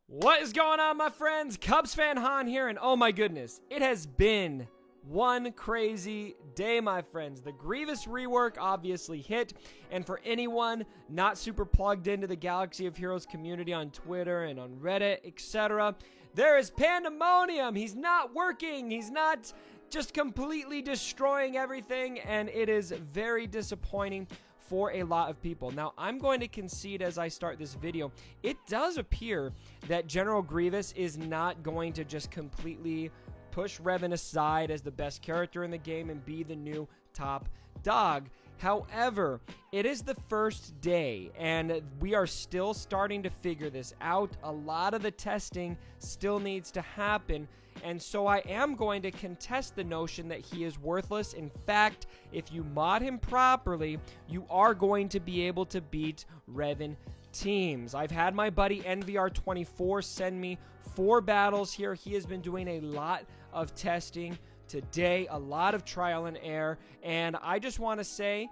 What is going on, my friends? Cubs fan Han here, and oh my goodness, it has been one crazy day, my friends. The Grievous rework obviously hit, and for anyone not super plugged into the Galaxy of Heroes community on Twitter and on Reddit, etc., there is pandemonium. He's not working. He's not just completely destroying everything, and it is very disappointing for a lot of people. Now, I'm going to concede as I start this video, it does appear that General Grievous is not going to just completely push Revan aside as the best character in the game and be the new top dog. However, it is the first day, and we are still starting to figure this out. A lot of the testing still needs to happen, and so I am going to contest the notion that he is worthless. In fact, if you mod him properly, you are going to be able to beat Revan teams. I've had my buddy NVR24 send me 4 battles here. He has been doing a lot of testing today, a lot of trial and error, and I just want to say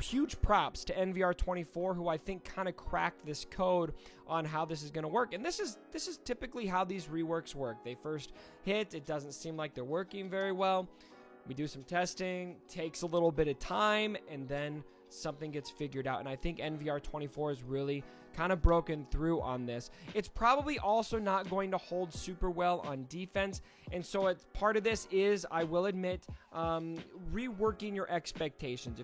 huge props to NVR24, who I think kind of cracked this code on how this is going to work. And this is typically how these reworks work. They first hit, it doesn't seem like they're working very well. We do some testing, takes a little bit of time, and then something gets figured out. And I think NVR24 has really kind of broken through on this. It's probably also not going to hold super well on defense. And so it's, part of this is, I will admit, reworking your expectations.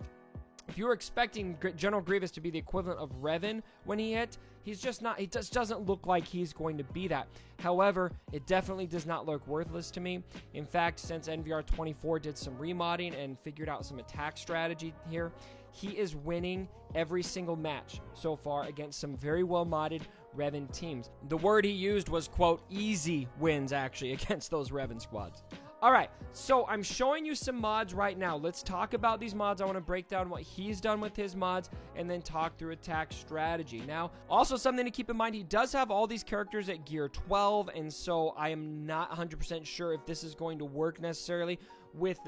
If you were expecting General Grievous to be the equivalent of Revan when he hit, he's just not. He just doesn't look like he's going to be that. However, it definitely does not look worthless to me. In fact, since NVR24 did some remodding and figured out some attack strategy here, he is winning every single match so far against some very well-modded Revan teams. The word he used was, quote, easy wins, actually, against those Revan squads. All right, so I'm showing you some mods right now. Let's talk about these mods. I want to break down what he's done with his mods and then talk through attack strategy. Now, also something to keep in mind, he does have all these characters at gear 12, and so I am not 100% sure if this is going to work necessarily with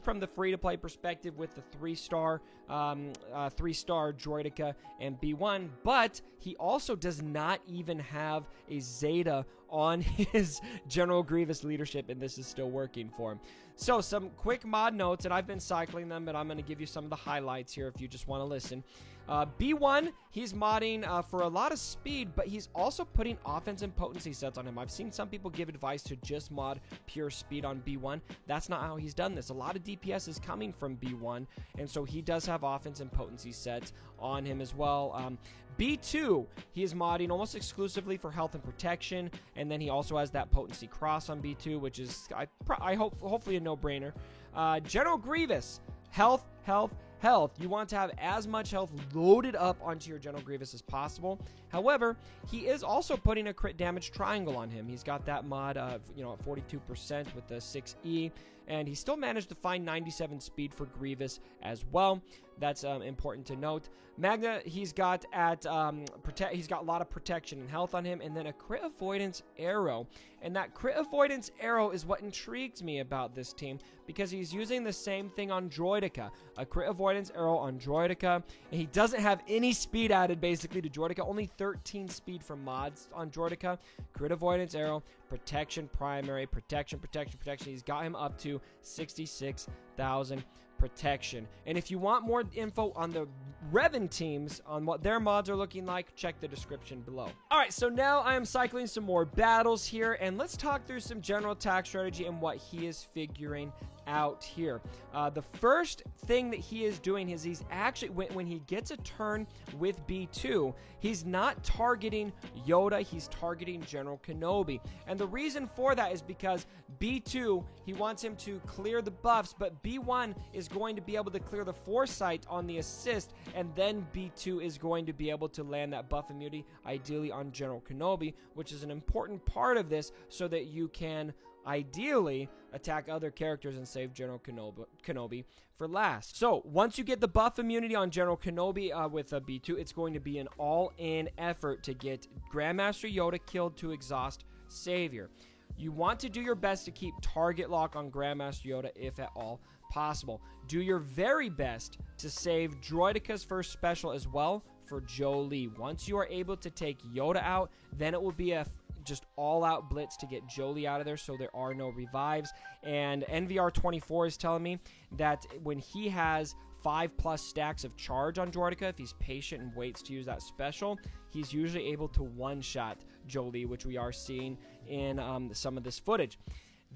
from the free-to-play perspective with the 3-star Droideka and B1, but he also does not even have a Zeta on his General Grievous leadership, and this is still working for him. So some quick mod notes, and I've been cycling them, but I'm going to give you some of the highlights here if you just want to listen. B1, he's modding for a lot of speed, but he's also putting offense and potency sets on him. I've seen some people give advice to just mod pure speed on B1. That's not how he's done this. A lot of DPS is coming from B1, and so he does have offense and potency sets on him as well. B2, he is modding almost exclusively for health and protection, and then he also has that potency cross on B2, which is, I hope, hopefully a no-brainer. General Grievous, health. You want to have as much health loaded up onto your General Grievous as possible. However, he is also putting a crit damage triangle on him. He's got that mod of, at 42% with the 6E, and he still managed to find 97 speed for Grievous as well. That's important to note. Magna, he's got he's got a lot of protection and health on him, and then a crit avoidance arrow. And that crit avoidance arrow is what intrigues me about this team, because he's using the same thing on Droideka. A crit avoidance arrow on Droideka, and he doesn't have any speed added basically to Droideka, only 13 speed from mods on Droideka. Crit avoidance arrow, protection primary, protection. He's got him up to 66,000 protection. And if you want more info on the Revan teams, on what their mods are looking like, check the description below. Alright, so now I am cycling some more battles here, and let's talk through some general attack strategy and what he is figuring out here. The first thing that he is doing is he's actually, when he gets a turn with B2, he's not targeting Yoda, he's targeting General Kenobi. And the reason for that is because B2, he wants him to clear the buffs, but B1 is going to be able to clear the foresight on the assist, and then B2 is going to be able to land that buff immunity, ideally on General Kenobi, which is an important part of this so that you can ideally attack other characters and save General Kenobi for last. So once you get the buff immunity on General Kenobi with a B2, it's going to be an all-in effort to get Grandmaster Yoda killed to exhaust Savior. You want to do your best to keep target lock on Grandmaster Yoda if at all possible. Do your very best to save Droideka's first special as well for Jolee. Once you are able to take Yoda out, then it will be a just all-out blitz to get Jolie out of there so there are no revives. And NVR24 is telling me that when he has 5+ stacks of charge on Droideka, if he's patient and waits to use that special, he's usually able to one-shot Jolie, which we are seeing in some of this footage.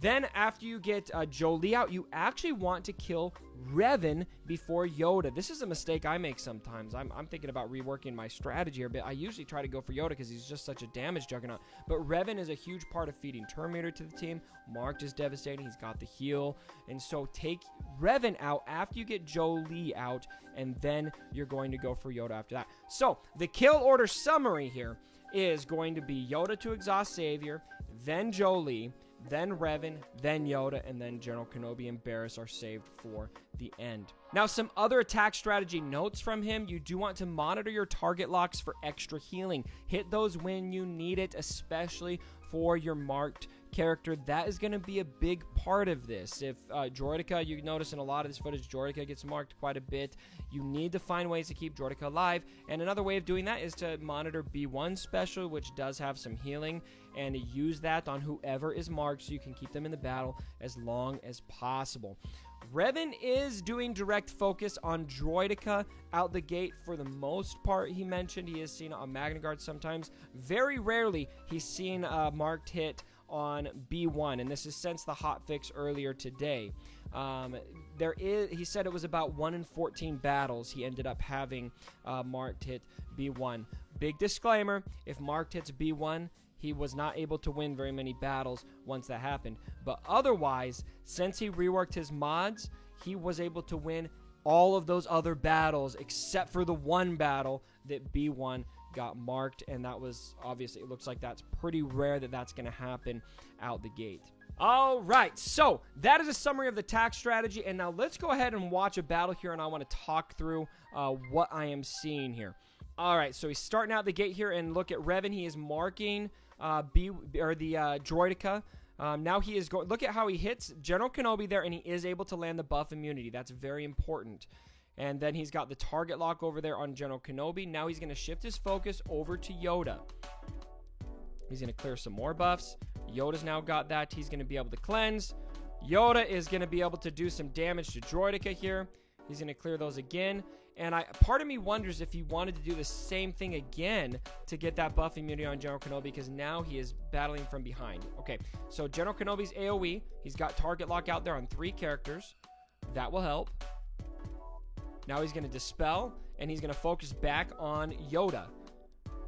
Then after you get Jolie out, you actually want to kill Revan before Yoda. This is a mistake I make sometimes. I'm thinking about reworking my strategy here, but I usually try to go for Yoda because he's just such a damage juggernaut. But Revan is a huge part of feeding Terminator to the team. Marked is devastating. He's got the heal. And so take Revan out after you get Jolie out, and then you're going to go for Yoda after that. So the kill order summary here is going to be Yoda to exhaust Savior, then Jolie, then Revan, then Yoda, and then General Kenobi and Barriss are saved for the end. Now, some other attack strategy notes from him. You do want to monitor your target locks for extra healing. Hit those when you need it, especially for your marked character. That is going to be a big part of this. If Droideka, you notice in a lot of this footage, Droideka gets marked quite a bit. You need to find ways to keep Droideka alive, and another way of doing that is to monitor B1 special, which does have some healing, and use that on whoever is marked so you can keep them in the battle as long as possible. Revan is doing direct focus on Droideka out the gate for the most part. He mentioned he has seen a Magna Guard sometimes. Very rarely he's seen a marked hit on B1, and this is since the hotfix earlier today. He said it was about 1 in 14 battles he ended up having marked hit B1. Big disclaimer, if marked hits B1, he was not able to win very many battles once that happened. But otherwise, since he reworked his mods, he was able to win all of those other battles except for the one battle that B1 got marked, and that was obviously, it looks like that's pretty rare that that's going to happen out the gate. All right, so that is a summary of the attack strategy, and now let's go ahead and watch a battle here, and I want to talk through what I am seeing here. All right, so he's starting out the gate here, and look at Revan. He is marking the Droideka. Now he is going. Look at how he hits General Kenobi there, and he is able to land the buff immunity. That's very important. And then he's got the target lock over there on General Kenobi. Now he's going to shift his focus over to Yoda. He's going to clear some more buffs. Yoda's now got that. He's going to be able to cleanse. Yoda is going to be able to do some damage to Droideka here. He's going to clear those again. And part of me wonders if he wanted to do the same thing again to get that buff immunity on General Kenobi, because now he is battling from behind. Okay, so General Kenobi's AoE. He's got target lock out there on 3 characters. That will help. Now he's going to dispel, and he's going to focus back on Yoda.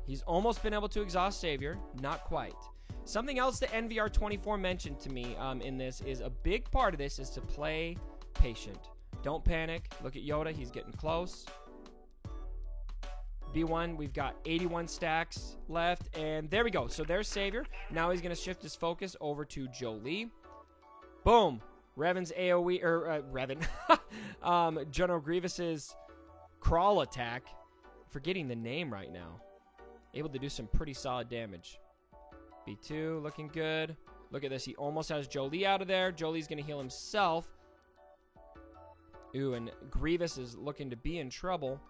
He's almost been able to exhaust Savior. Not quite. Something else that NVR24 mentioned to me in this is a big part of this is to play patient. Don't panic. Look at Yoda. He's getting close. B1, we've got 81 stacks left, and there we go. So there's Savior. Now he's going to shift his focus over to Jolie. Boom. Revan's AoE, Revan. General Grievous's crawl attack. Forgetting the name right now. Able to do some pretty solid damage. B2 looking good. Look at this. He almost has Jolie out of there. Jolie's going to heal himself. Ooh, and Grievous is looking to be in trouble.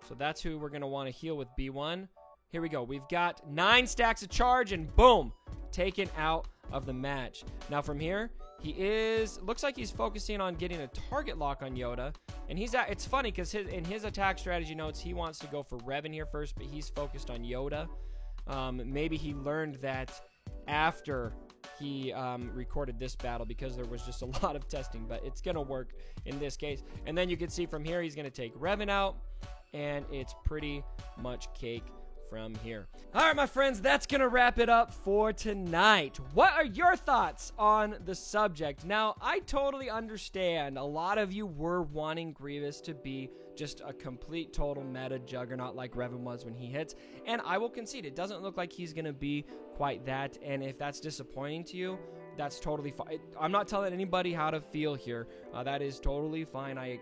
So that's who we're going to want to heal with B1. Here we go. We've got 9 stacks of charge, and boom, taken out of the match. Now from here, looks like he's focusing on getting a target lock on Yoda. And it's funny because in his attack strategy notes, he wants to go for Revan here first, but he's focused on Yoda. Maybe he learned that after he recorded this battle, because there was just a lot of testing, but it's going to work in this case. And then you can see from here, he's going to take Revan out, and it's pretty much cake from here. All right, my friends, that's going to wrap it up for tonight. What are your thoughts on the subject? Now, I totally understand a lot of you were wanting Grievous to be just a complete total meta juggernaut like Revan was when he hits, and I will concede it doesn't look like he's going to be quite that, and if that's disappointing to you, that's totally fine. I'm not telling anybody how to feel here. That is totally fine. I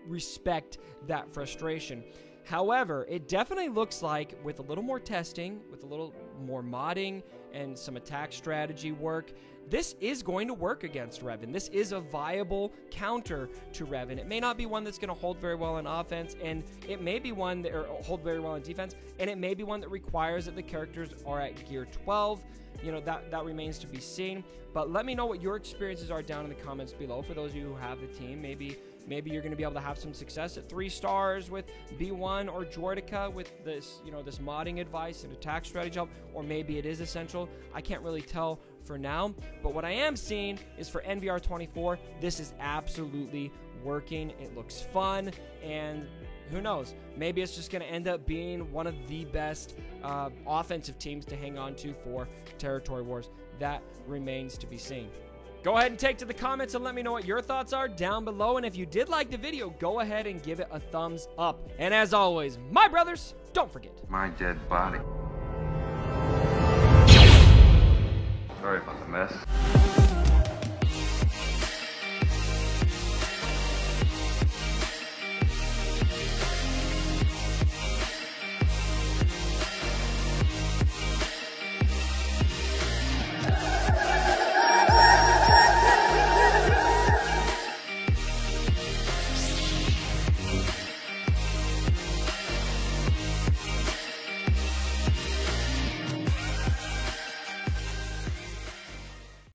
respect that frustration. However, it definitely looks like with a little more testing, with a little more modding and some attack strategy work, this is going to work against Revan. This is a viable counter to Revan. It may not be one that's going to hold very well in offense, and it may be one that hold very well in defense, and it may be one that requires that the characters are at gear 12. You know, that remains to be seen. But let me know what your experiences are down in the comments below. For those of you who have the team, maybe you're going to be able to have some success at 3 stars with B1 or Jordica with this, you know, this modding advice and attack strategy help, or maybe it is essential. I can't really tell for now, but what I am seeing is for NVR24, this is absolutely working. It looks fun, and who knows? Maybe it's just going to end up being one of the best offensive teams to hang on to for Territory Wars. That remains to be seen. Go ahead and take to the comments and let me know what your thoughts are down below. And if you did like the video, go ahead and give it a thumbs up. And as always, my brothers, don't forget. My dead body. Sorry about the mess.